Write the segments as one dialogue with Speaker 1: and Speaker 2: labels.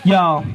Speaker 1: Yo.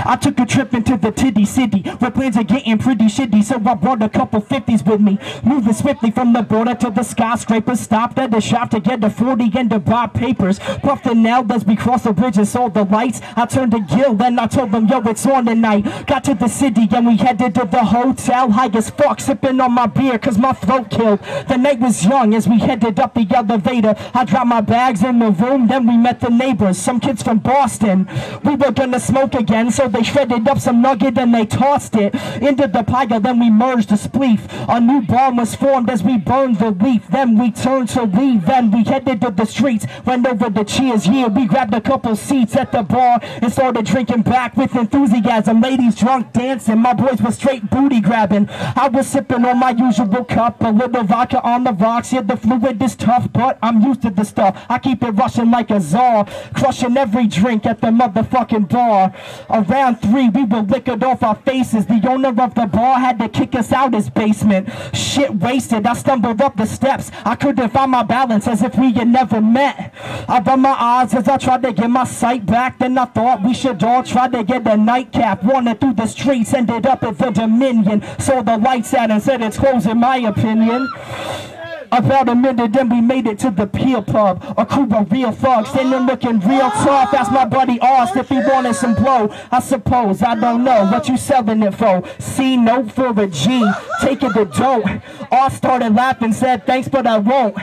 Speaker 1: I took a trip into the titty city where plans are getting pretty shitty, so I brought a couple 50s with me. Moving swiftly from the border to the skyscraper, stopped at the shop to get a 40 and to buy papers. Puffed the nail as we crossed the bridge and saw the lights. I turned to Gil, then I told them, yo, it's on tonight. Got to the city and we headed to the hotel, high as fuck, sipping on my beer cause my throat killed. The night was young as we headed up the elevator. I dropped my bags in the room, then we met the neighbors, some kids from Boston. We were gonna smoke again, so they shredded up some nugget and they tossed it into the pile, then we merged the spleef. A new bomb was formed as we burned the leaf. Then we turned to leave, then we headed to the streets, went over the cheers, yeah, we grabbed a couple seats at the bar and started drinking back with enthusiasm. Ladies drunk dancing, my boys were straight booty grabbing. I was sipping on my usual cup, a little vodka on the rocks. Yeah, the fluid is tough, but I'm used to the stuff. I keep it rushing like a czar, crushing every drink at the motherfucking bar. Around 3, we were liquored off our faces. The owner of the bar had to kick us out his basement. Shit wasted, I stumbled up the steps. I couldn't find my balance as if we had never met. I rubbed my eyes as I tried to get my sight back. Then I thought we should all try to get a nightcap. Wandered through the streets, ended up at the Dominion. Saw the lights out and said it's closed in my opinion. About a minute, then we made it to the Pier Pub. A crew of real thugs, standing looking real tough. Asked my buddy Ost if he wanted some blow. I suppose, I don't know what you selling it for. C note for a G, take it to dope. Ost started laughing, said thanks but I won't.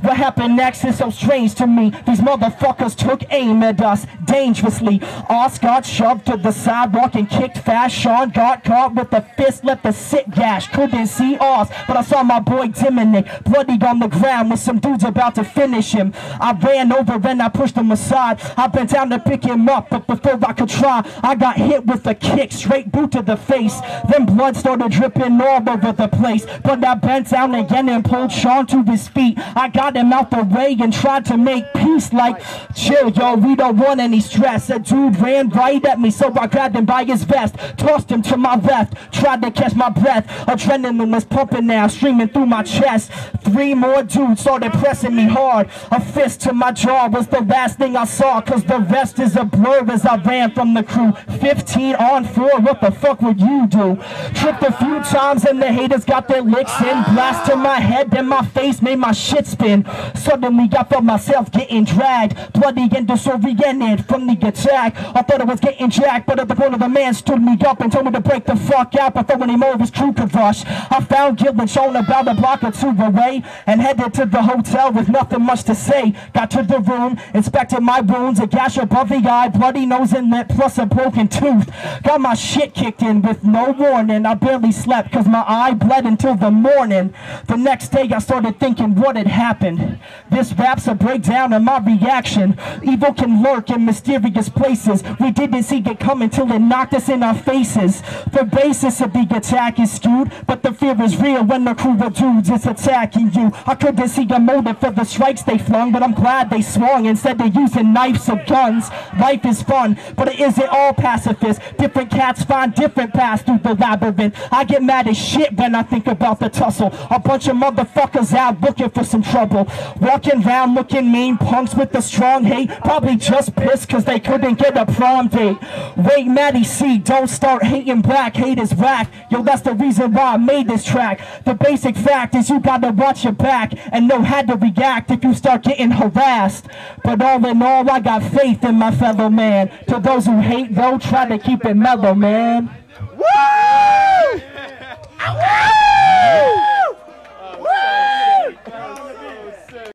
Speaker 1: What happened next is so strange to me. These motherfuckers took aim at us dangerously. Ost got shoved to the sidewalk and kicked fast. Sean got caught with a fist, left a sick gash. Couldn't see Ost, but I saw my boy Dominic bloody on the ground with some dudes about to finish him. I ran over and I pushed him aside. I bent down to pick him up, but before I could try, I got hit with a kick, straight boot to the face. Then blood started dripping all over the place. But I bent down again and pulled Sean to his feet. I got him out the way and tried to make peace, like, chill, yo, we don't want any stress. A dude ran right at me, so I grabbed him by his vest, tossed him to my left, tried to catch my breath. Adrenaline was pumping now, streaming through my chest. 3 more dudes started pressing me hard. A fist to my jaw was the last thing I saw, cause the rest is a blur as I ran from the crew. 15 on 4, what the fuck would you do? Tripped a few times and the haters got their licks in. Blast to my head, then my face made my shit spin. Suddenly I felt myself getting dragged, bloody and disoriented from the attack. I thought I was getting jacked, but at the corner the man stood me up and told me to break the fuck out before any more of his crew could rush. I found Gil and Sean about a block or 2 away and headed to the hotel with nothing much to say. Got to the room, inspected my wounds, a gash above the eye, bloody nose and lip, plus a broken tooth. Got my shit kicked in with no warning. I barely slept cause my eye bled until the morning. The next day I started thinking what had happened. This rap's a breakdown of my reaction. Evil can lurk in mysterious places. We didn't see it coming till it knocked us in our faces. The basis of the attack is skewed, but the fear is real when the crew of dudes is attacking you. I couldn't see a motive for the strikes they flung, but I'm glad they swung instead of using knives or guns. Life is fun, but it isn't all pacifist. Different cats find different paths through the labyrinth. I get mad as shit when I think about the tussle. A bunch of motherfuckers out looking for some trouble. Walking round looking mean, punks with the strong hate. Probably just pissed cause they couldn't get a prom date. Wait, Maddie C, don't start hating black. Hate is whack. Yo, that's the reason why I made this track. The basic fact is you gotta watch your back and know how to react if you start getting harassed. But all in all, I got faith in my fellow man. To those who hate though, try to keep it mellow, man. Woo!